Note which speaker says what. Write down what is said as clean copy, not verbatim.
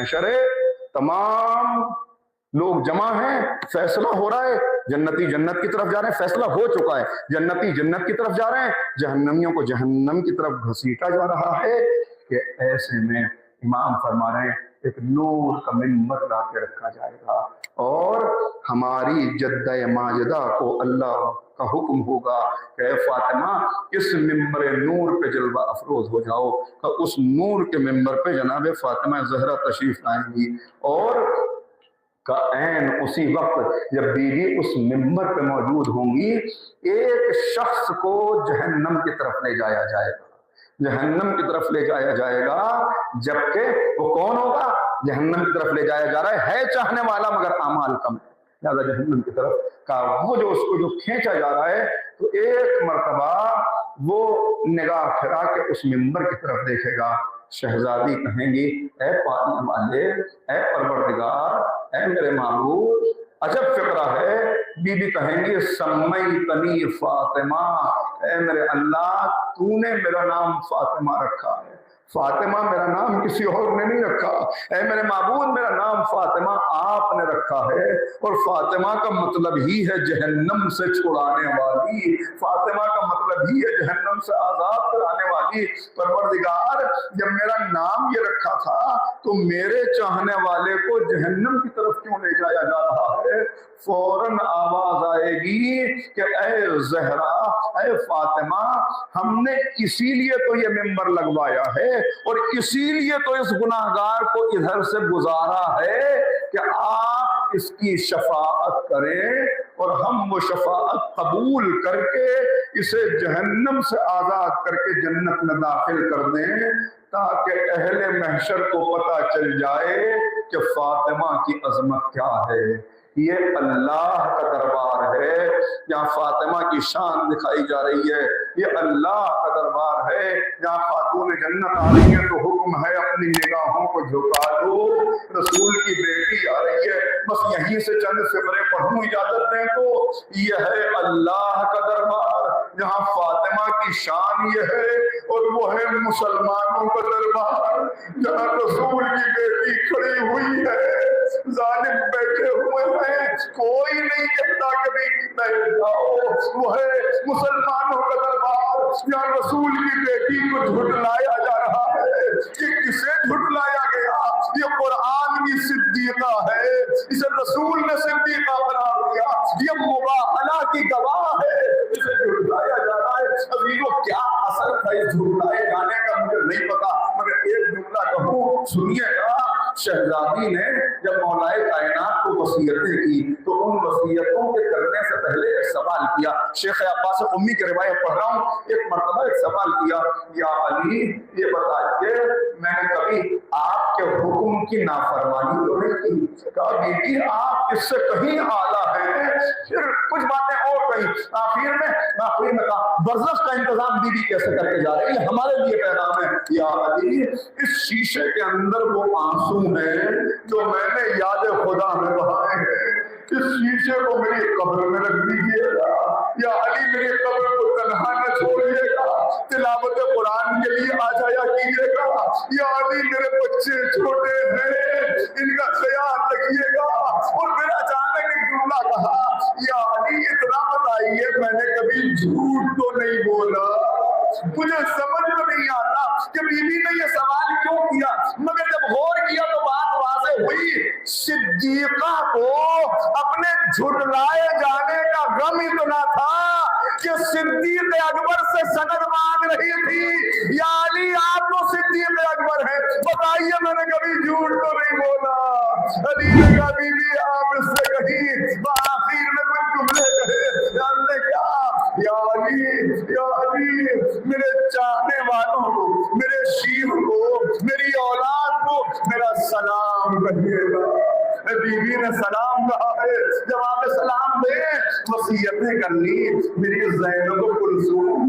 Speaker 1: محشر है, तमाम लोग जमा हैं, फैसला हो रहा है, जन्नती जन्नत की तरफ जा रहे हैं, फैसला हो चुका है, जन्नती जन्नत की तरफ जा रहे हैं, जहन्नमियों को जहन्नम की तरफ घसीटा जा रहा है। कि ऐसे में इमाम फरमा रहे हैं एक नूर का मिंबर ला के रखा जाएगा और हमारी जद्दा माजिदा को अल्लाह का हुक्म होगा कि फातिमा इस मिंबर नूर पे जलवा अफरोज हो जाओ। तो उस नूर के मिंबर पे जनाब फातिमा ज़हरा तशरीफ लाएंगी और का ऐन उसी वक्त जब बीवी उस मिंबर पे मौजूद होंगी, एक शख्स को जहन्नम की तरफ ले जाया जाएगा, जहन्नम की तरफ ले जाया जाएगा, जबकि वो कौन होगा? जहन्नम की तरफ ले जाया जा रहा है चाहने वाला मगर अमाल कम है, ज्यादा जहन्नम की तरफ का वो जो उसको जो खींचा जा रहा है, तो एक मर्तबा वो निगाह फिरा के उस मिंबर की तरफ देखेगा। शहजादी कहेंगी ऐ पालने वाले, ऐ परवरदिगार, ऐ मेरे महबूब, अजब फिक्रा है। बीबी कहेंगी सम्मई तनी फातिमा, ऐ मेरे अल्लाह तूने मेरा नाम फातिमा रखा है, फातिमा मेरा नाम किसी और ने नहीं रखा, ऐ मेरे माबूद मेरा नाम फातिमा आपने रखा है। और फातिमा का मतलब ही है जहन्नम से छुड़ाने वाली, फातिमा का मतलब ही है जहन्नम से आजाद कराने वाली। परवरदिगार जब मेरा नाम ये रखा था तो मेरे चाहने वाले को जहन्नम की तरफ क्यों ले जाया जा रहा है? फौरन आवाज आएगी कि ऐ ज़हरा, ऐ फातिमा, हमने इसीलिए तो ये मिंबर लगवाया है और इसीलिए तो इस गुनाहगार को इधर से गुजारा है कि आप इसकी शफाअत करें और हम वो शफाअत कबूल करके इसे जहन्नम से आजाद करके जन्नत में दाखिल कर दें, ताकि अहले महशर को पता चल जाए कि फातिमा की अजमत क्या है। ये अल्लाह का दरबार है, जहाँ फातिमा की शान दिखाई जा रही है। ये अल्लाह का दरबार है, जहाँ खातून जन्नत आ रही है तो हुक्म है अपनी निगाहों को झुका दो, रसूल की बेटी आ रही है। बस यहीं से चंद सिमरे पढ़ूं, इजाजत दें तो ये है अल्लाह का दरबार, जहाँ फातिमा की शान ये है। और वो है मुसलमानों का दरबार, जहाँ रसूल की बेटी खड़ी हुई है, जालिम बैठे हुए हैं, कोई नहीं कहता कभी बैठ जाओ। वो है मुसलमानों का दरबार, जहाँ रसूल की बेटी को झुटलाया जा रहा है। कि किसे झुटलाया गया? ये कुरान की सिद्दीका है, इसे रसूल ने सिद्दीका बना दिया। ये मुबाहला की गवाह है, इसे झुटलाया जा रहा है। अभी वो क्या असर था इस झुटलाए जाने का मुझे नहीं पता, मगर एक जुमला कहूँ, सुनिएगा। शहजादी ने जब मौलाए कायनात को वसीयतें की तो उन वसीयतों के करने से पहले एक सवाल किया। शेख अब्बास उम्मी की रिवायत पढ़ रहा हूँ, एक मर्तबा एक सवाल किया, या अली ये बताइए मैंने कभी आपके हुक्म की नाफरमानी तो नहीं की? कहा बीबी आप इससे कहीं आला है। फिर कुछ बातें और कही। आखिर में कहा बर्ज़ख का इंतजाम बीबी कैसे करके जा रही है, हमारे लिए पैगाम है। या अली इस शीशे के अंदर वो आंसू है जो मैंने याद खुदा में बहाए हैं, इस शीशे को मेरी कब्र में रख दीजिएगा। या अली मेरी कब्र को तन्हा न छोड़िएगा, तिलावत कुरान के लिए आ जाया कीजिएगा। या अली मेरे बच्चे छोटे हैं, इनका ख्याल रखिएगा। और फिर अचानक एक जुमला कहा, या अली इतना बताइए मैंने कभी झूठ तो नहीं बोला? मुझे समझ में नहीं आता कि बीबी ने ये सवाल क्यों किया, मगर जब गौर किया तो बात वाज़ेह हुई। सिद्दीका को अपने झुटलाए जाने का गम इतना था कि सिद्दीक अकबर से सनद मांग रही थी। या अली आप तो सिद्दीक अकबर हैं, बताइए मैंने कभी झूठ तो नहीं बोला? अली ने कहा बीबी आप इससे कहीं आखिर में कुछ जुमले कहे, जानते क्या? या अली मेरे चाहने वालों को, मेरे शीर को, मेरी औलाद को मेरा सलाम कहिएगा। बीबी ने सलाम कहा है, जब आप सलाम दे वसीयतें कर ली मेरी ज़ैनब कुलसूम